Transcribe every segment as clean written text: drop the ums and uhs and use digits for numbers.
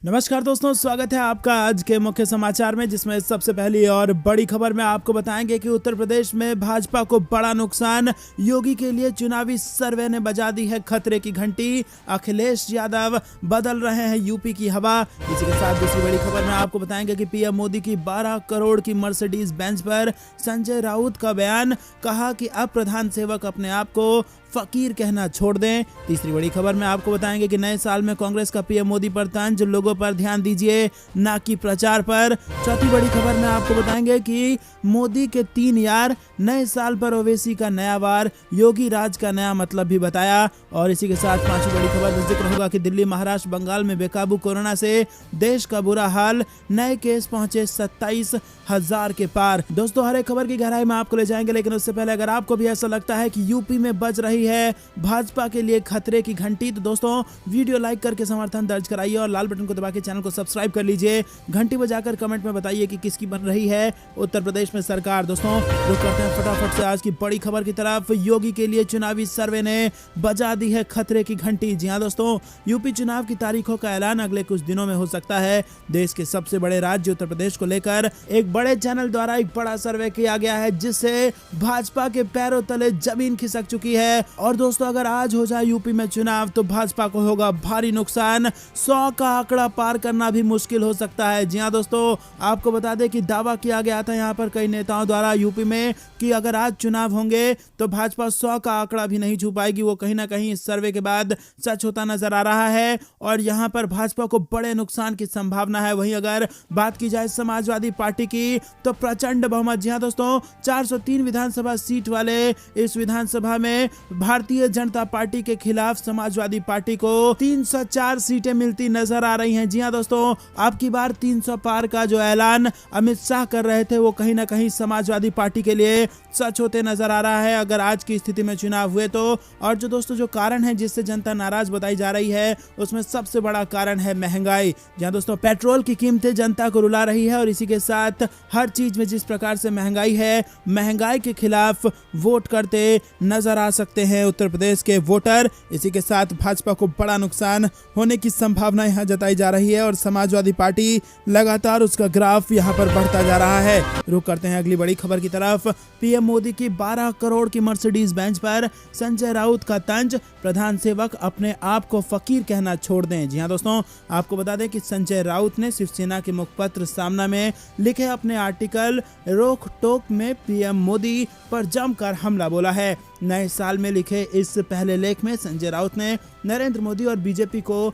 नमस्कार दोस्तों, स्वागत है आपका आज के मुख्य समाचार में, जिसमें सबसे पहली और बड़ी खबर में आपको बताएंगे कि उत्तर प्रदेश में भाजपा को बड़ा नुकसान। योगी के लिए चुनावी सर्वे ने बजा दी है खतरे की घंटी। अखिलेश यादव बदल रहे हैं यूपी की हवा। इसी के साथ दूसरी बड़ी खबर में आपको बताएंगे कि पीएम मोदी की 12 करोड़ की मर्सिडीज बेंज पर संजय राउत का बयान। कहा कि अब प्रधान सेवक अपने आप को फकीर कहना छोड़ दें। तीसरी बड़ी खबर में आपको बताएंगे कि नए साल में कांग्रेस का पीएम मोदी पर तंज, लोगों पर ध्यान दीजिए ना कि प्रचार पर। चौथी बड़ी खबर में आपको बताएंगे कि मोदी के 3 यार, नए साल पर ओवैसी का नया वार, योगी राज का नया मतलब भी बताया। और इसी के साथ पांचवी बड़ी खबर में जिक्र होगा कि दिल्ली, महाराष्ट्र, बंगाल में बेकाबू कोरोना से देश का बुरा हाल। नए केस पहुंचे 27,000 के पार। दोस्तों, हर एक खबर की गहराई में आपको ले जाएंगे, लेकिन उससे पहले अगर आपको भी ऐसा लगता है कि यूपी में बज रही है भाजपा के लिए खतरे की घंटी, तो दोस्तों वीडियो लाइक करके समर्थन दर्ज कराइए और लाल बटन को दबा के चैनल को सब्सक्राइब कर लीजिए। घंटी बजाकर कमेंट में बताइए कि किसकी बन रही है उत्तर प्रदेश में सरकार। दोस्तों, रुक करते हैं फटाफट से आज की बड़ी खबर की तरफ। योगी के लिए चुनावी सर्वे ने बजा दी है खतरे की घंटी। जी हां दोस्तों, यूपी चुनाव की तारीखों का ऐलान अगले कुछ दिनों में हो सकता है। देश के सबसे बड़े राज्य उत्तर प्रदेश को लेकर एक बड़े चैनल द्वारा एक बड़ा सर्वे किया गया है, जिससे भाजपा के पैरों तले जमीन खिसक चुकी है। और दोस्तों, अगर आज हो जाए यूपी में चुनाव तो भाजपा को होगा भारी नुकसान। 100 का आंकड़ा पार करना भी मुश्किल हो सकता है। जी हां दोस्तों, आपको बता दें कि दावा किया गया था यहां पर कई नेताओं द्वारा यूपी में कि अगर आज चुनाव होंगे तो भाजपा 100 का आंकड़ा भी नहीं छू पाएगी। वो कहीं ना कहीं इस सर्वे के बाद सच होता नजर आ रहा है और यहां पर भाजपा को बड़े नुकसान की संभावना है। वहीं अगर बात की जाए समाजवादी पार्टी की तो प्रचंड बहुमत। जी हां दोस्तों, 403 विधानसभा सीट वाले इस विधानसभा में भारतीय जनता पार्टी के खिलाफ समाजवादी पार्टी को 304 सीटें मिलती नजर आ रही हैं। जी हां दोस्तों, अब की बार 300 पार का जो ऐलान अमित शाह कर रहे थे वो कहीं ना कहीं समाजवादी पार्टी के लिए सच होते नजर आ रहा है अगर आज की स्थिति में चुनाव हुए तो। और जो दोस्तों जो कारण है जिससे जनता नाराज बताई जा रही है, उसमें सबसे बड़ा कारण है महंगाई। जहां दोस्तों पेट्रोल की कीमतें जनता को रुला रही है और इसी के साथ हर चीज में जिस प्रकार से महंगाई है, महंगाई के खिलाफ वोट करते नजर आ सकते हैं उत्तर प्रदेश के वोटर। इसी के साथ भाजपा को बड़ा नुकसान होने की संभावना यहां जताई जा रही है और समाजवादी पार्टी लगातार उसका ग्राफ यहां पर बढ़ता जा रहा है। रुक करते हैं अगली बड़ी खबर की तरफ। पीएम मोदी की 12 करोड़ की मर्सिडीज बेंच पर संजय राउत का तंज, प्रधान सेवक अपने आप को फकीर कहना छोड़ दें। जी हां दोस्तों, आपको बता दें कि संजय राउत ने शिवसेना के मुखपत्र सामना में लिखे अपने आर्टिकल रोक टोक में पीएम मोदी पर जमकर हमला बोला है। नए साल में लिखे इस पहले लेख में संजय राउत ने नरेंद्र मोदी और बीजेपी को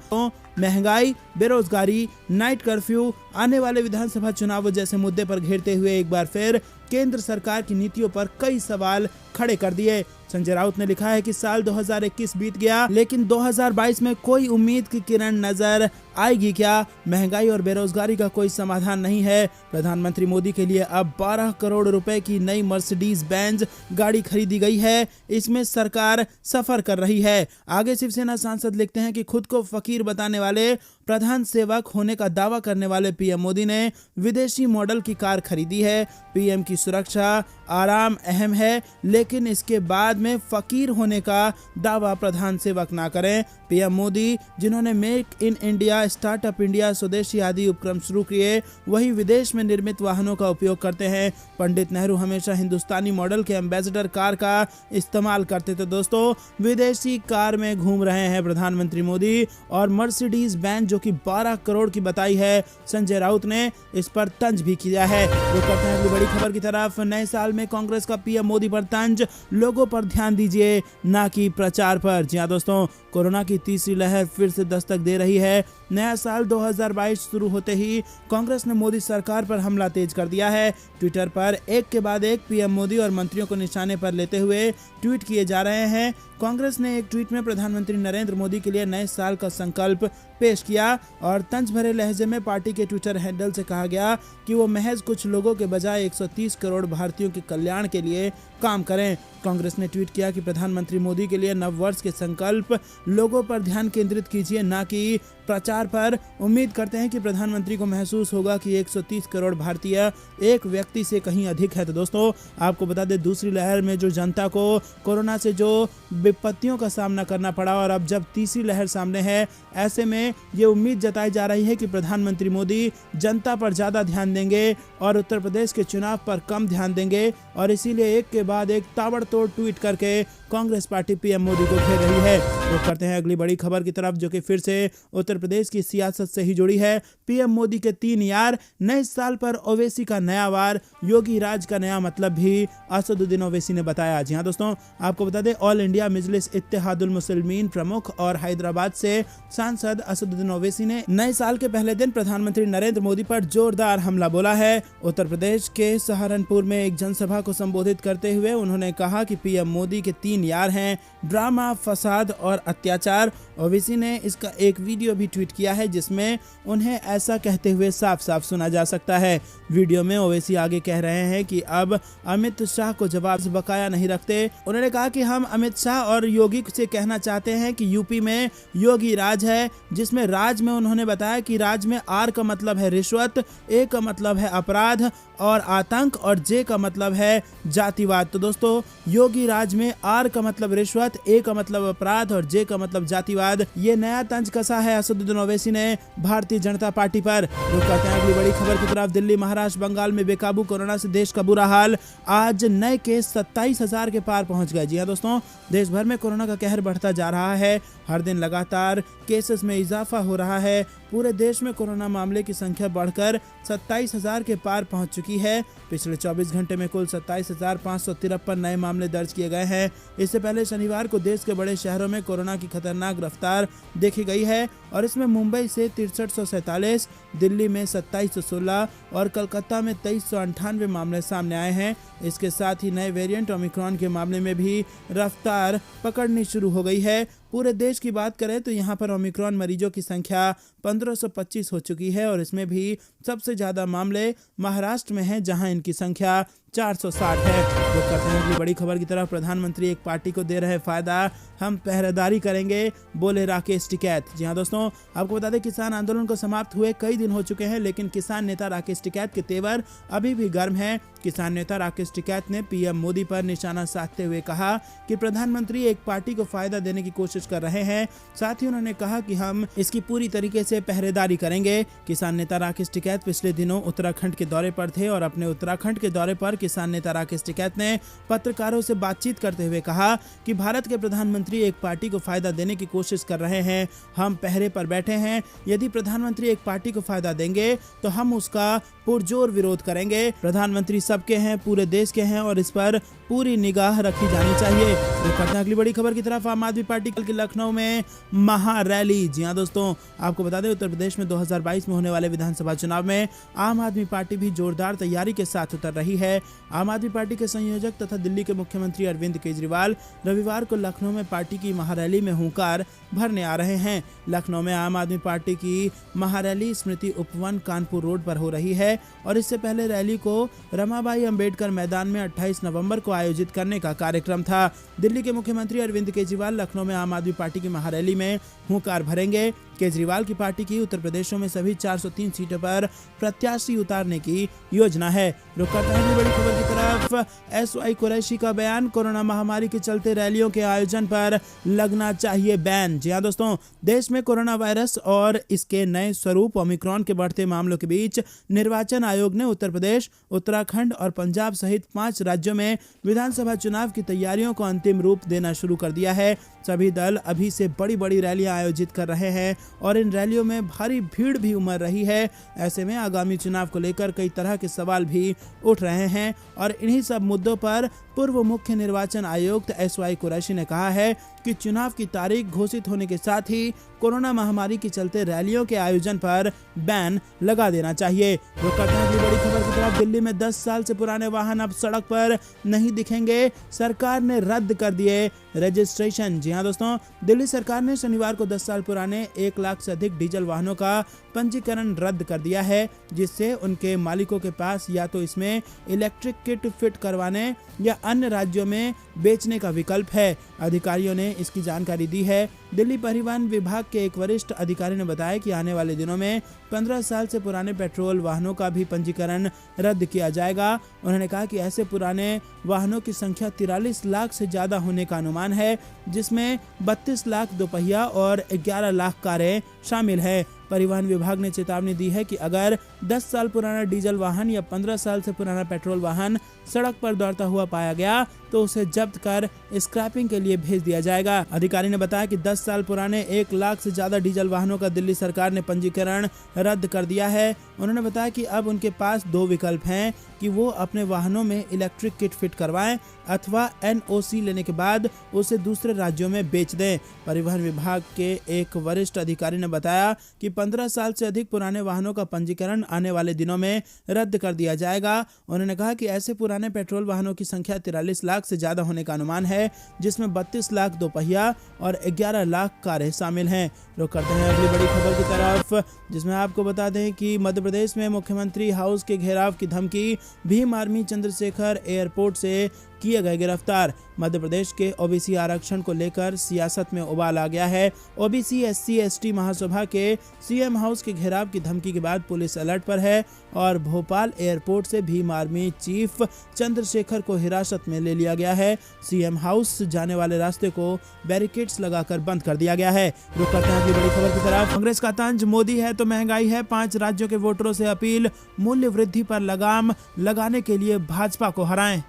महंगाई, बेरोजगारी, नाइट कर्फ्यू, आने वाले विधानसभा चुनावों जैसे मुद्दे पर घेरते हुए एक बार फिर केंद्र सरकार की नीतियों पर कई सवाल खड़े कर दिए। संजय राउत ने लिखा है कि साल 2021 बीत गया, लेकिन 2022 में कोई उम्मीद की किरण नजर आएगी क्या? महंगाई और बेरोजगारी का कोई समाधान नहीं है। प्रधानमंत्री मोदी के लिए अब 12 करोड़ रुपए की नई मर्सिडीज बेंज गाड़ी खरीदी गई है। इसमें सरकार सफर कर रही है। आगे शिवसेना सांसद लिखते हैं कि खुद को फकीर बताने वाले, प्रधान सेवक होने का दावा करने वाले पीएम मोदी ने विदेशी मॉडल की कार खरीदी है। पीएम की सुरक्षा, आराम अहम है, लेकिन इसके बाद में फकीर होने का दावा प्रधान सेवक ना करें। पीएम मोदी जिन्होंने make in India, startup India, स्वदेशी आदि उपक्रम शुरू किए, वही विदेश में निर्मित वाहनों का उपयोग करते हैं। पंडित नेहरू हमेशा हिंदुस्तानी मॉडल के एम्बेसडर कार का इस्तेमाल करते थे। दोस्तों, विदेशी कार में घूम रहे हैं प्रधानमंत्री मोदी और मर्सिडीज बेंज जो कि 12 करोड़ की बताई है संजय राउत ने, इस पर तंज भी किया है। वो करते हैं अगली बड़ी खबर की तरफ। नए साल में कांग्रेस का पीएम मोदी पर तंज, लोगों पर ध्यान दीजिए ना कि प्रचार पर। जी हां दोस्तों, कोरोना की तीसरी लहर फिर से दस्तक दे रही है। नया साल 2022 शुरू होते ही कांग्रेस ने मोदी सरकार पर हमला तेज कर दिया है। ट्विटर पर एक के बाद एक पीएम मोदी और मंत्रियों को निशाने पर लेते हुए ट्वीट किए जा रहे हैं। कांग्रेस ने एक ट्वीट में प्रधानमंत्री नरेंद्र मोदी के लिए नए साल का संकल्प पेश किया और तंज भरे लहजे में पार्टी के ट्विटर हैंडल से कहा गया कि वो महज कुछ लोगों के बजाय 130 करोड़ भारतीयों के कल्याण के लिए काम करें। कांग्रेस ने ट्वीट किया कि प्रधानमंत्री मोदी के लिए नव वर्ष के संकल्प लोगों पर ध्यान केंद्रित कीजिए, ना कि प्रचार पर। उम्मीद करते हैं कि प्रधानमंत्री को महसूस होगा कि 130 करोड़ भारतीय एक व्यक्ति से कहीं अधिक है। तो दोस्तों, आपको बता दें, दूसरी लहर में जो जनता को कोरोना से जो विपत्तियों का सामना करना पड़ा और अब जब तीसरी लहर सामने है, ऐसे में ये उम्मीद जताई जा रही है कि प्रधानमंत्री मोदी जनता पर ज्यादा ध्यान देंगे और उत्तर प्रदेश के चुनाव पर कम ध्यान देंगे, और इसीलिए एक के बाद एक ताबड़तोड़ ट्वीट करके कांग्रेस पार्टी पीएम मोदी को घेर रही है। तो करते हैं अगली बड़ी खबर की तरफ, जो कि फिर से उत्तर प्रदेश की सियासत से ही जुड़ी है। पीएम मोदी के 3 यार, नए साल पर ओवैसी का नया वार, योगी राज का नया मतलब भी असदुद्दीन ओवैसी ने बताया। जी हाँ दोस्तों, आपको बता दें, ऑल इंडिया मजलिस इत्तेहादुल मुस्लिमीन प्रमुख और हैदराबाद से सांसद असदुद्दीन ओवैसी ने नए साल के पहले दिन प्रधानमंत्री नरेंद्र मोदी पर जोरदार हमला बोला है। उत्तर प्रदेश के सहारनपुर में एक जनसभा को संबोधित करते हुए उन्होंने कहा कि पीएम मोदी के 3 यार हैं, ड्रामा, फसाद और अत्याचार। ओवैसी ने इसका एक वीडियो भी ट्वीट किया है, जिसमें उन्हें ऐसा कहते हुए साफ साफ सुना जा सकता है। वीडियो में ओवैसी आगे कह रहे हैं कि अब अमित शाह को जवाब बकाया नहीं रखते। उन्होंने कहा कि हम अमित शाह और योगी से कहना चाहते हैं कि यूपी में योगी राज है, जिसमें राज में उन्होंने बताया कि राज में आर का मतलब है रिश्वत, ए का मतलब है अपराध और आतंक, और जे का मतलब है जातिवाद। तो दोस्तों, योगी राज में आर का मतलब रिश्वत, ए का मतलब अपराध और जे का मतलब जातिवाद, ये नया तंज कसा है असदुद्दीन ओवैसी ने भारतीय जनता पार्टी पर। रुक करते हैं अगली बड़ी खबर की तरफ। दिल्ली, महाराष्ट्र, बंगाल में बेकाबू कोरोना से देश का बुरा हाल। आज नए केस 27,000 के पार पहुंच गए। जी हाँ दोस्तों, देश भर में कोरोना का कहर बढ़ता जा रहा है। हर दिन लगातार केसेस में इजाफा हो रहा है। पूरे देश में कोरोना मामले की संख्या बढ़कर 27,000 के पार पहुंच चुकी है। पिछले 24 घंटे में कुल 27,553 नए मामले दर्ज किए गए हैं। इससे पहले शनिवार को देश के बड़े शहरों में कोरोना की खतरनाक रफ्तार देखी गई है, और इसमें मुंबई से 6347, दिल्ली में 2716 और कोलकाता में 2398 मामले सामने आए हैं। इसके साथ ही नए वेरिएंट ओमिक्रॉन के मामले में भी रफ्तार पकड़नी शुरू हो गई है। पूरे देश की बात करें तो यहाँ पर ओमिक्रॉन मरीजों की संख्या 1525 हो चुकी है, और इसमें भी सबसे ज्यादा मामले महाराष्ट्र में हैं, जहां इनकी संख्या 460 है। तो करते हैं अगली बड़ी खबर की तरफ। प्रधानमंत्री एक पार्टी को दे रहे फायदा, हम पहरेदारी करेंगे, बोले राकेश टिकैत। जी हाँ दोस्तों, आपको बता दें, किसान आंदोलन को समाप्त हुए कई दिन हो चुके हैं, लेकिन किसान नेता राकेश टिकैत के तेवर अभी भी गर्म हैं। किसान नेता राकेश टिकैत ने पीएम मोदी पर निशाना साधते हुए कहा कि प्रधानमंत्री एक पार्टी को फायदा देने की कोशिश कर रहे हैं। साथ ही उन्होंने कहा कि हम इसकी पूरी तरीके से पहरेदारी करेंगे। किसान नेता राकेश टिकैत पिछले दिनों उत्तराखंड के दौरे पर थे, और अपने उत्तराखंड के दौरे पर किसान नेता राकेश टिकैत ने पत्रकारों से बातचीत करते हुए कहा कि भारत के प्रधानमंत्री एक पार्टी को फायदा देने की कोशिश कर रहे हैं। हम पहरे पर बैठे हैं। यदि प्रधानमंत्री एक पार्टी को फायदा देंगे तो हम उसका पुरजोर विरोध करेंगे। प्रधानमंत्री सबके हैं, पूरे देश के हैं, और इस पर पूरी निगाह रखी जानी चाहिए। तो अगली बड़ी खबर की तरफ। आम आदमी पार्टी कल के लखनऊ में महारैली। जी हाँ दोस्तों, आपको बता दें, उत्तर प्रदेश में 2022 में होने वाले विधानसभा चुनाव में आम आदमी पार्टी भी जोरदार तैयारी के साथ उतर रही है। आम आदमी पार्टी के संयोजक तथा दिल्ली के मुख्यमंत्री अरविंद केजरीवाल रविवार को लखनऊ में पार्टी की महारैली में हुंकार भरने आ रहे हैं। लखनऊ में आम आदमी पार्टी की महारैली स्मृति उपवन कानपुर रोड पर हो रही है, और इससे पहले रैली को रमाबाई अंबेडकर मैदान में 28 नवंबर को आयोजित करने का कार्यक्रम था। दिल्ली के मुख्यमंत्री अरविंद केजरीवाल लखनऊ में आम आदमी पार्टी की महारैली में हुंकार भरेंगे। केजरीवाल की पार्टी की उत्तर प्रदेशों में सभी 403 सीटों पर प्रत्याशी उतारने की योजना है। रुक करते हैं बड़ी खबर की तरफ। एसवाई कुरैशी का बयान, कोरोना महामारी के चलते रैलियों के आयोजन पर लगना चाहिए बैन। जी हाँ दोस्तों, देश में कोरोना वायरस और इसके नए स्वरूप ओमिक्रॉन के बढ़ते मामलों के बीच निर्वाचन आयोग ने उत्तर प्रदेश, उत्तराखंड और पंजाब सहित 5 राज्यों में विधानसभा चुनाव की तैयारियों को अंतिम रूप देना शुरू कर दिया है। सभी दल अभी से बड़ी बड़ी रैलियां आयोजित कर रहे हैं, और इन रैलियों में भारी भीड़ भी उमड़ रही है। ऐसे में आगामी चुनाव को लेकर कई तरह के सवाल भी उठ रहे हैं, और इन्हीं सब मुद्दों पर पूर्व मुख्य निर्वाचन आयुक्त एसवाई कुरैशी ने कहा है कि चुनाव की तारीख घोषित होने के साथ ही कोरोना महामारी के चलते रैलियों के आयोजन पर बैन लगा देना चाहिए। बड़ी खबर की तरफ। दिल्ली में 10 साल से पुराने वाहन अब सड़क पर नहीं दिखेंगे, सरकार ने रद्द कर दिए रजिस्ट्रेशन। जी हाँ दोस्तों, दिल्ली सरकार ने शनिवार को 10 साल पुराने 1 लाख से अधिक डीजल वाहनों का पंजीकरण रद्द कर दिया है, जिससे उनके मालिकों के पास या तो इसमें इलेक्ट्रिक किट फिट करवाने या अन्य राज्यों में बेचने का विकल्प है। अधिकारियों ने इसकी जानकारी दी है। दिल्ली परिवहन विभाग के एक वरिष्ठ अधिकारी ने बताया कि आने वाले दिनों में 15 साल से पुराने पेट्रोल वाहनों का भी पंजीकरण रद्द किया जाएगा। उन्होंने कहा कि ऐसे पुराने वाहनों की संख्या 43 लाख से ज्यादा होने का अनुमान है, जिसमें 32 लाख दोपहिया और 11 लाख कारें शामिल है। परिवहन विभाग ने चेतावनी दी है कि अगर 10 साल पुराना डीजल वाहन या 15 साल से पुराना पेट्रोल वाहन सड़क पर दौड़ता हुआ पाया गया तो उसे जब्त कर स्क्रैपिंग के लिए भेज दिया जाएगा। अधिकारी ने बताया कि 10 साल पुराने 1 लाख से ज्यादा डीजल वाहनों का दिल्ली सरकार ने पंजीकरण रद्द कर दिया है। उन्होंने बताया कि अब उनके पास 2 विकल्प हैं कि वो अपने वाहनों में इलेक्ट्रिक किट फिट करवाएं अथवा NOC लेने के बाद उसे दूसरे राज्यों में बेच दें। परिवहन विभाग के एक वरिष्ठ अधिकारी ने बताया कि 15 साल से अधिक पुराने वाहनों का पंजीकरण आने वाले दिनों में रद्द कर दिया जाएगा। उन्होंने कहा कि ऐसे पुराने पेट्रोल वाहनों की संख्या 43 लाख से ज्यादा होने का अनुमान है, जिसमें 32 लाख दोपहिया और 11 लाख कारें शामिल हैं। रुक करते हैं अगली बड़ी खबर की तरफ, जिसमें आपको बता दें कि मध्य प्रदेश में मुख्यमंत्री हाउस के घेराव की धमकी, भीम आर्मी चंद्रशेखर एयरपोर्ट से किए गए गिरफ्तार। मध्य प्रदेश के ओबीसी आरक्षण को लेकर सियासत में उबाल आ गया है। ओबीसी SC ST महासभा के CM हाउस के घेराव की धमकी के बाद पुलिस अलर्ट पर है और भोपाल एयरपोर्ट से भीम आर्मी चीफ चंद्रशेखर को हिरासत में ले लिया गया है। CM हाउस जाने वाले रास्ते को बैरिकेड्स लगाकर बंद कर दिया गया है। रुक करते हैं अगली बड़ी खबर की तरफ। कांग्रेस का तंज, मोदी है तो महंगाई है। 5 राज्यों के वोटरों से अपील, मूल्य वृद्धि पर लगाम लगाने के लिए भाजपा को हराएं।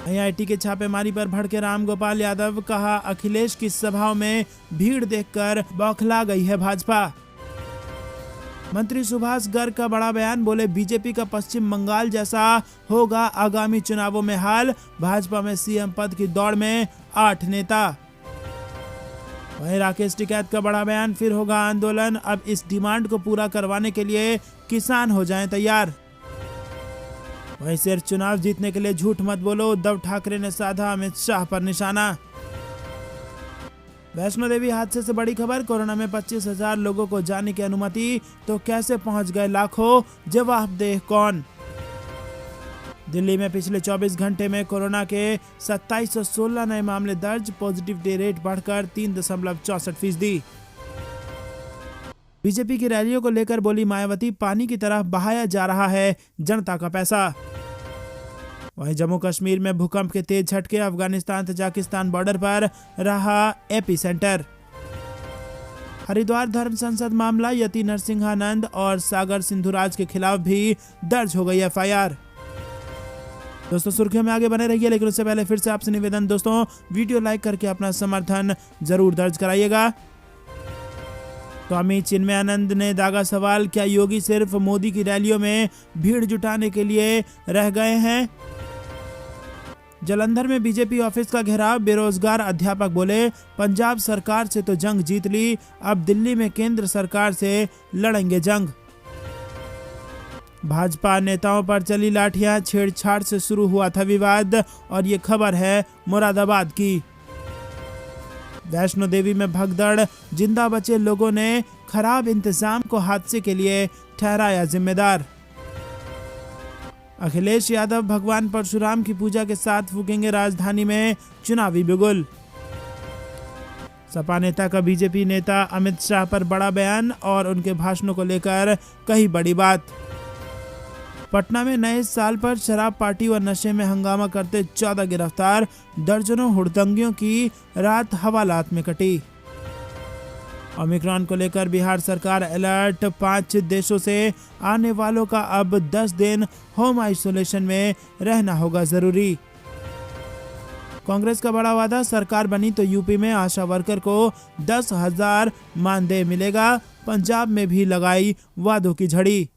IIT के छापेमारी पर भड़के रामगोपाल यादव, कहा अखिलेश की सभाओं में भीड़ देखकर बौखला गई है भाजपा। मंत्री सुभाष गर्ग का बड़ा बयान, बोले बीजेपी का पश्चिम बंगाल जैसा होगा आगामी चुनावों में हाल। भाजपा में CM पद की दौड़ में 8 नेता। वहीं राकेश टिकैत का बड़ा बयान, फिर होगा आंदोलन, अब इस डिमांड को पूरा करवाने के लिए किसान हो जाएं तैयार। वहीं सिर्फ चुनाव जीतने के लिए झूठ मत बोलो, उद्धव ठाकरे ने साधा अमित शाह पर निशाना। वैष्णो देवी हादसे से बड़ी खबर, कोरोना में 25,000 लोगों को जाने की अनुमति तो कैसे पहुंच गए लाखों, जवाबदेह कौन। दिल्ली में पिछले 24 घंटे में कोरोना के 2716 नए मामले दर्ज, पॉजिटिविटी रेट बढ़कर 3.64%। बीजेपी की रैलियों को लेकर बोली मायावती, पानी की तरह बहाया जा रहा है जनता का पैसा। वहीं जम्मू कश्मीर में भूकंप के तेज झटके, अफगानिस्तान तजाकिस्तान बॉर्डर पर रहा एपिसेंटर। हरिद्वार धर्म संसद मामला, यति नरसिंहानंद और सागर सिंधुराज के खिलाफ भी दर्ज हो गई FIR। दोस्तों सुर्खियों में आगे बने रहिए, लेकिन उससे पहले फिर से आपसे निवेदन, दोस्तों वीडियो लाइक करके अपना समर्थन जरूर दर्ज कराइएगा। स्वामी चिन्मयानंद ने दागा सवाल, क्या योगी सिर्फ मोदी की रैलियों में भीड़ जुटाने के लिए रह गए हैं। जालंधर में बीजेपी ऑफिस का घेराव, बेरोजगार अध्यापक बोले पंजाब सरकार से तो जंग जीत ली, अब दिल्ली में केंद्र सरकार से लड़ेंगे जंग। भाजपा नेताओं पर चली लाठियां, छेड़छाड़ से शुरू हुआ था विवाद, और ये खबर है मुरादाबाद की। वैष्णो देवी में भगदड़, जिंदा बचे लोगों ने खराब इंतजाम को हादसे के लिए ठहराया जिम्मेदार। अखिलेश यादव भगवान परशुराम की पूजा के साथ फूकेंगे राजधानी में चुनावी बिगुल। सपा नेता का बीजेपी नेता अमित शाह पर बड़ा बयान और उनके भाषणों को लेकर कही बड़ी बात। पटना में नए साल पर शराब पार्टी व नशे में हंगामा करते 14 गिरफ्तार, दर्जनों हुड़दंगियों की रात हवालात में कटी। ओमिक्रॉन को लेकर बिहार सरकार अलर्ट, 5 देशों से आने वालों का अब 10 दिन होम आइसोलेशन में रहना होगा जरूरी। कांग्रेस का बड़ा वादा, सरकार बनी तो यूपी में आशा वर्कर को 10,000 मानदेय मिलेगा, पंजाब में भी लगाई वादों की झड़ी।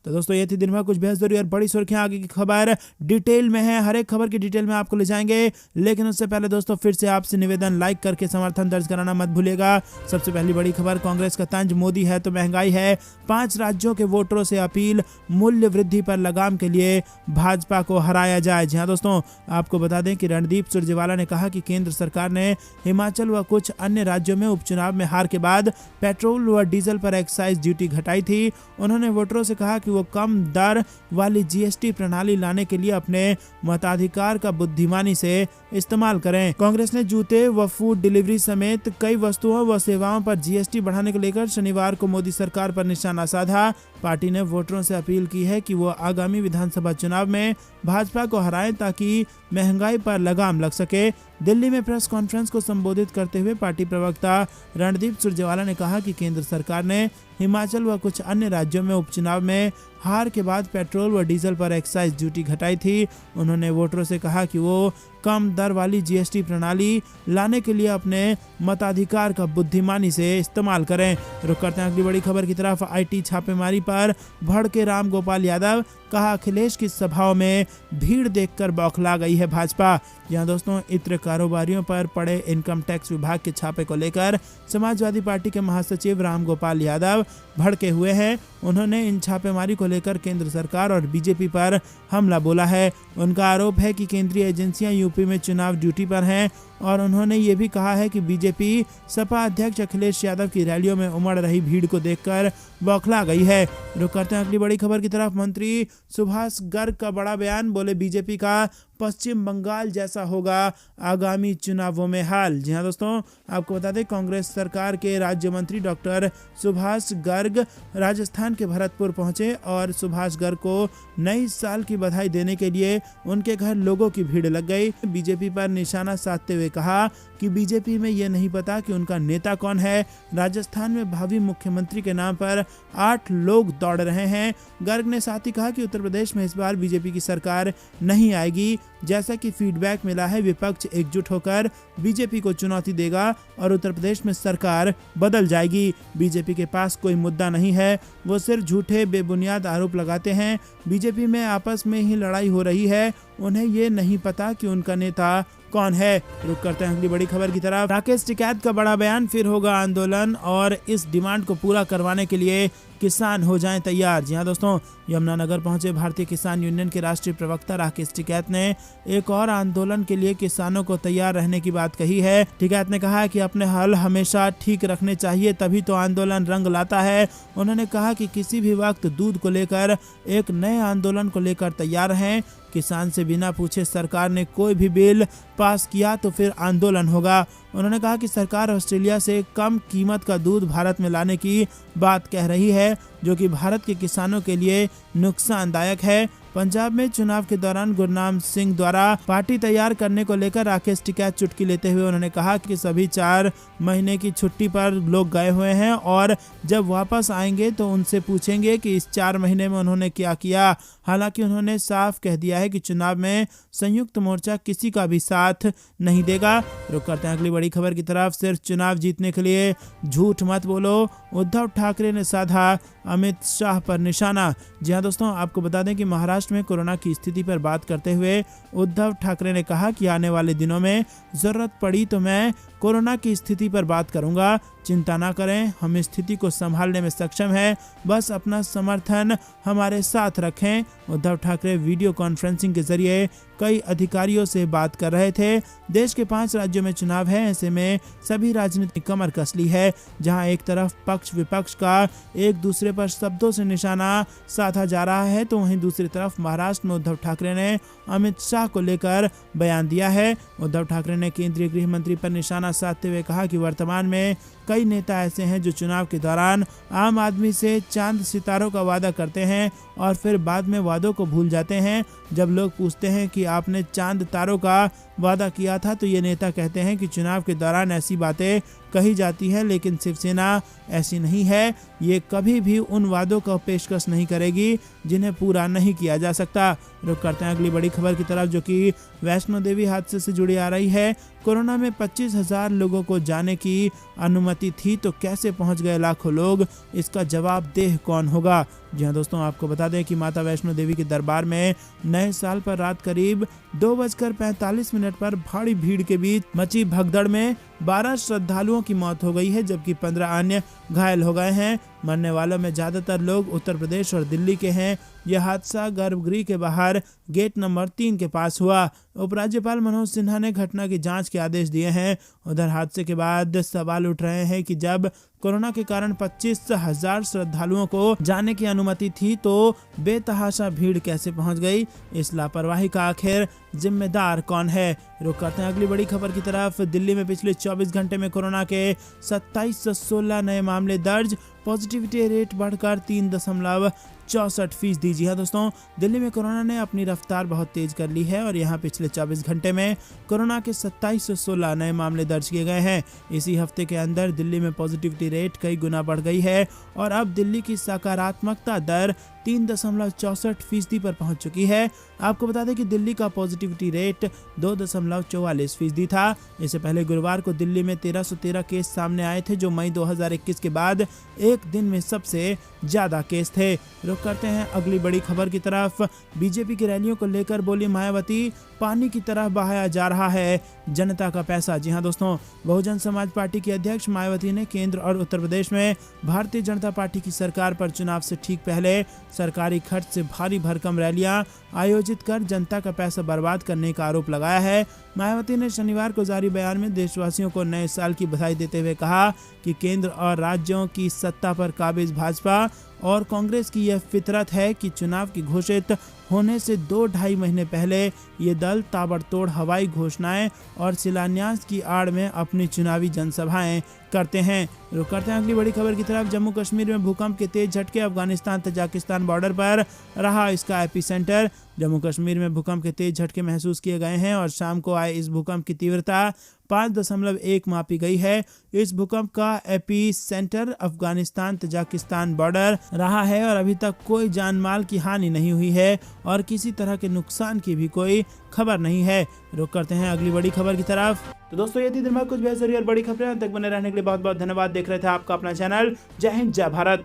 तो दोस्तों ये थी दिन भर कुछ बेहद जरूरी और बड़ी सुर्खियां। आगे की खबर डिटेल में है, हर एक खबर की डिटेल में आपको ले जाएंगे, लेकिन उससे पहले दोस्तों फिर से आपसे निवेदन, लाइक करके समर्थन दर्ज कराना मत भूलिएगा। सबसे पहली बड़ी खबर, कांग्रेस का तंज, मोदी है तो महंगाई है, 5 राज्यों के वोटरों से अपील, मूल्य वृद्धि पर लगाम के लिए भाजपा को हराया जाए। जी हाँ दोस्तों, आपको बता दें कि रणदीप सुरजेवाला ने कहा कि केंद्र सरकार ने हिमाचल व कुछ अन्य राज्यों में उपचुनाव में हार के बाद पेट्रोल व डीजल पर एक्साइज ड्यूटी घटाई थी। उन्होंने वोटरों से कहा कि वो कम दर वाली जीएसटी प्रणाली लाने के लिए अपने मताधिकार का बुद्धिमानी से इस्तेमाल करें। कांग्रेस ने जूते व फूड डिलीवरी समेत कई वस्तुओं व सेवाओं पर जीएसटी बढ़ाने को लेकर शनिवार को मोदी सरकार पर निशाना साधा। पार्टी ने वोटरों से अपील की है कि वो आगामी विधानसभा चुनाव में भाजपा को हराएं ताकि महंगाई पर लगाम लग सके। दिल्ली में प्रेस कॉन्फ्रेंस को संबोधित करते हुए पार्टी प्रवक्ता रणदीप सुरजेवाला ने कहा कि केंद्र सरकार ने हिमाचल व कुछ अन्य राज्यों में उपचुनाव में हार के बाद पेट्रोल व डीजल पर एक्साइज ड्यूटी घटाई थी। उन्होंने वोटरों से कहा कि वो कम दर वाली जीएसटी प्रणाली लाने के लिए अपने मताधिकार का बुद्धिमानी से इस्तेमाल करें। रुक करते हैं अगली बड़ी खबर की तरफ। आईटी छापेमारी पर भड़के राम गोपाल यादव, कहा अखिलेश की सभाओं में भीड़ देखकर बौखला गई है भाजपा। यहाँ दोस्तों, इत्र कारोबारियों पर पड़े इनकम टैक्स विभाग के छापे को लेकर समाजवादी पार्टी के महासचिव राम गोपाल यादव भड़के हुए हैं। उन्होंने इन छापेमारी को लेकर केंद्र सरकार और बीजेपी पर हमला बोला है। उनका आरोप है कि केंद्रीय एजेंसियां यूपी में चुनाव ड्यूटी पर हैं और उन्होंने ये भी कहा है कि बीजेपी सपा अध्यक्ष अखिलेश यादव की रैलियों में उमड़ रही भीड़ को देखकर बौखला गई है। रुक करते हैं अगली बड़ी खबर की तरफ। मंत्री सुभाष गर्ग का बड़ा बयान, बोले बीजेपी का पश्चिम बंगाल जैसा होगा आगामी चुनावों में हाल। जी हाँ दोस्तों, आपको बता दें कांग्रेस सरकार के राज्य मंत्री डॉक्टर सुभाष गर्ग राजस्थान के भरतपुर पहुंचे और सुभाष गर्ग को नई साल की बधाई देने के लिए उनके घर लोगों की भीड़ लग गई। बीजेपी पर निशाना साधते हुए कहा कि बीजेपी में ये नहीं पता कि उनका नेता कौन है। राजस्थान में भावी मुख्यमंत्री के नाम पर 8 लोग दौड़ रहे हैं। गर्ग ने साथ ही कहा कि उत्तर प्रदेश में इस बार बीजेपी की सरकार नहीं आएगी। जैसा कि फीडबैक मिला है, विपक्ष एकजुट होकर बीजेपी को चुनौती देगा और उत्तर प्रदेश में सरकार बदल जाएगी। बीजेपी के पास कोई मुद्दा नहीं है, वो सिर्फ झूठे बेबुनियाद आरोप लगाते हैं। बीजेपी में आपस में ही लड़ाई हो रही है, उन्हें ये नहीं पता कि उनका नेता कौन है। रुक करते हैं अगली बड़ी खबर की तरफ। राकेश टिकैत का बड़ा बयान, फिर होगा आंदोलन और इस डिमांड को पूरा करवाने के लिए किसान हो जाएं तैयार। जी हाँ दोस्तों, यमुनानगर पहुंचे भारतीय किसान यूनियन के राष्ट्रीय प्रवक्ता राकेश टिकैत ने एक और आंदोलन के लिए किसानों को तैयार रहने की बात कही है। टिकैत ने कहा कि अपने हल हमेशा ठीक रखने चाहिए, तभी तो आंदोलन रंग लाता है। उन्होंने कहा कि किसी भी वक्त दूध को लेकर एक नए आंदोलन को लेकर तैयार हैं। किसान से बिना पूछे सरकार ने कोई भी बिल पास किया तो फिर आंदोलन होगा। उन्होंने कहा कि सरकार ऑस्ट्रेलिया से कम कीमत का दूध भारत में लाने की बात कह रही है, जो कि भारत के किसानों के लिए नुकसानदायक है। पंजाब में चुनाव के दौरान गुरनाम सिंह द्वारा पार्टी तैयार करने को लेकर राकेश टिकैत चुटकी लेते हुए उन्होंने कहा कि सभी 4 महीने की छुट्टी पर लोग गए हुए हैं और जब वापस आएंगे तो उनसे पूछेंगे कि इस 4 महीने में उन्होंने क्या किया। हालांकि उन्होंने साफ कह दिया है कि चुनाव में संयुक्त मोर्चा किसी का भी साथ नहीं देगा। रुक करते हैं अगली बड़ी खबर की तरफ। सिर्फ चुनाव जीतने के लिए झूठ मत बोलो, उद्धव ठाकरे ने साधा अमित शाह पर निशाना। जी हाँ दोस्तों, आपको बता दें कि महाराष्ट्र में कोरोना की स्थिति पर बात करते हुए उद्धव ठाकरे ने कहा कि आने वाले दिनों में जरूरत पड़ी तो मैं कोरोना की स्थिति पर बात करूंगा। चिंता ना करें, हम स्थिति को संभालने में सक्षम हैं, बस अपना समर्थन हमारे साथ रखें। उद्धव ठाकरे वीडियो कॉन्फ्रेंसिंग के जरिए कई अधिकारियों से बात कर रहे थे। देश के 5 राज्यों में चुनाव है, ऐसे में सभी राजनीति कमर कस ली है। जहां एक तरफ पक्ष विपक्ष का एक दूसरे पर शब्दों से निशाना साधा जा रहा है, तो वहीं दूसरी तरफ महाराष्ट्र में उद्धव ठाकरे ने अमित शाह को लेकर बयान दिया है। उद्धव ठाकरे ने केंद्रीय गृह मंत्री पर निशाना साधते हुए कहा कि वर्तमान में कई नेता ऐसे हैं जो चुनाव के दौरान आम आदमी से चांद सितारों का वादा करते हैं और फिर बाद में वादों को भूल जाते हैं। जब लोग पूछते हैं कि आपने चांद तारों का वादा किया था, तो ये नेता कहते हैं कि चुनाव के दौरान ऐसी बातें कही जाती है, लेकिन शिवसेना ऐसी नहीं है। ये कभी भी उन वादों का पेशकश नहीं करेगी जिन्हें पूरा नहीं किया जा सकता। रुक करते हैं अगली बड़ी खबर की तरफ, जो कि वैष्णो देवी हादसे से जुड़ी आ रही है। कोरोना में 25,000 लोगों को जाने की अनुमति थी तो कैसे पहुंच गए लाखों लोग, इसका जवाबदेह कौन होगा। जी हाँ दोस्तों, आपको बता दें कि माता वैष्णो देवी के दरबार में नए साल पर रात करीब 2:45 पर भारी भीड़ के बीच मची भगदड़ में 12 श्रद्धालुओं की मौत हो गई है, जबकि 15 अन्य घायल हो गए हैं। मरने वालों में ज्यादातर लोग उत्तर प्रदेश और दिल्ली के हैं। यह हादसा गर्भगृह के बाहर गेट नंबर 3 के पास हुआ। उपराज्यपाल मनोज सिन्हा ने घटना की जांच के आदेश दिए हैं। उधर हादसे के बाद सवाल उठ रहे हैं कि जब कोरोना के कारण 25,000 श्रद्धालुओं को जाने की अनुमति थी तो बेतहाशा भीड़ कैसे पहुंच गई। इस लापरवाही का आखिर जिम्मेदार कौन है। रुक करते हैं अगली बड़ी खबर की तरफ। दिल्ली में पिछले 24 घंटे में कोरोना के 2716 नए मामले दर्ज, पॉजिटिविटी रेट बढ़कर 3.64%। जी हाँ दोस्तों, दिल्ली में कोरोना ने अपनी रफ्तार बहुत तेज कर ली है और यहाँ पिछले 24 घंटे में कोरोना के 2716 नए मामले दर्ज किए गए हैं। इसी हफ्ते के अंदर दिल्ली में पॉजिटिविटी रेट कई गुना बढ़ गई है और अब दिल्ली की सकारात्मकता दर 3.64% पर पहुंच चुकी है। आपको बता दें कि दिल्ली का पॉजिटिविटी रेट 2.44% था। इससे पहले गुरुवार को दिल्ली में 1313 केस सामने आए थे, जो मई 2021 के बाद एक दिन में सबसे ज्यादा केस थे। रुक करते हैं अगली बड़ी खबर की तरफ। बीजेपी की रैलियों को लेकर बोली मायावती, पानी की तरह बहाया जा रहा है जनता का पैसा। जी हाँ दोस्तों, बहुजन समाज पार्टी की अध्यक्ष मायावती ने केंद्र और उत्तर प्रदेश में भारतीय जनता पार्टी की सरकार पर चुनाव से ठीक पहले सरकारी खर्च से भारी भरकम रैलियां आयोजित कर जनता का पैसा बर्बाद करने का आरोप लगाया है। मायावती ने शनिवार को जारी बयान में देशवासियों को नए साल की बधाई देते हुए कहा कि केंद्र और राज्यों की सत्ता पर काबिज भाजपा और कांग्रेस की यह फितरत है कि चुनाव की घोषित होने से 2-2.5 महीने पहले ये दल ताबड़तोड़ हवाई घोषणाएं और शिलान्यास की आड़ में अपनी चुनावी जनसभाएं करते हैं। रुक करते हैं अगली बड़ी खबर की तरफ। जम्मू कश्मीर में भूकंप के तेज झटके, अफगानिस्तान तजाकिस्तान बॉर्डर पर रहा इसका एपिसेंटर। जम्मू कश्मीर में भूकंप के तेज झटके महसूस किए गए हैं और शाम को आए इस भूकंप की तीव्रता 5.1 मापी गई है। इस भूकंप का एपिसेंटर अफगानिस्तान तजाकिस्तान बॉर्डर रहा है और अभी तक कोई जान माल की हानि नहीं हुई है और किसी तरह के नुकसान की भी कोई खबर नहीं है। रुक करते हैं अगली बड़ी खबर की तरफ। तो दोस्तों, ये थी दिन भर कुछ बेहतरीन और बड़ी खबरें। तक बने रहने के लिए बहुत बहुत धन्यवाद। देख रहे थे आपका अपना चैनल। जय हिंद, जय भारत।